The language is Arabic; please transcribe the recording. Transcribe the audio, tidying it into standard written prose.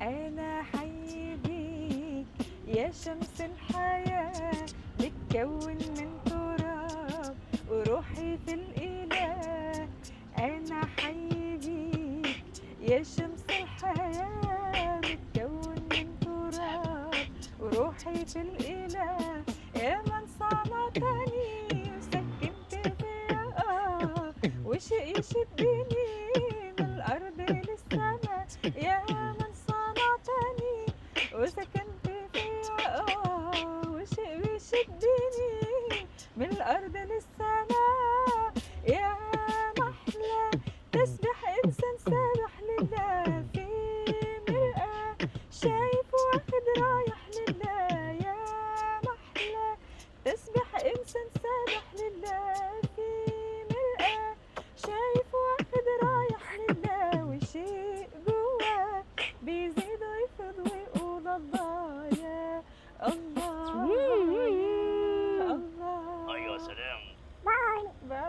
أنا حي بيك يا شمس الحياة، متكون من تراب وروحي في الإله. أنا حي بيك يا شمس الحياة، متكون من تراب وروحي في الإله. يا من صنعتني وسكنت فيا وشيء يشدني من الأرض للسما. يا من صنعتني وسكنت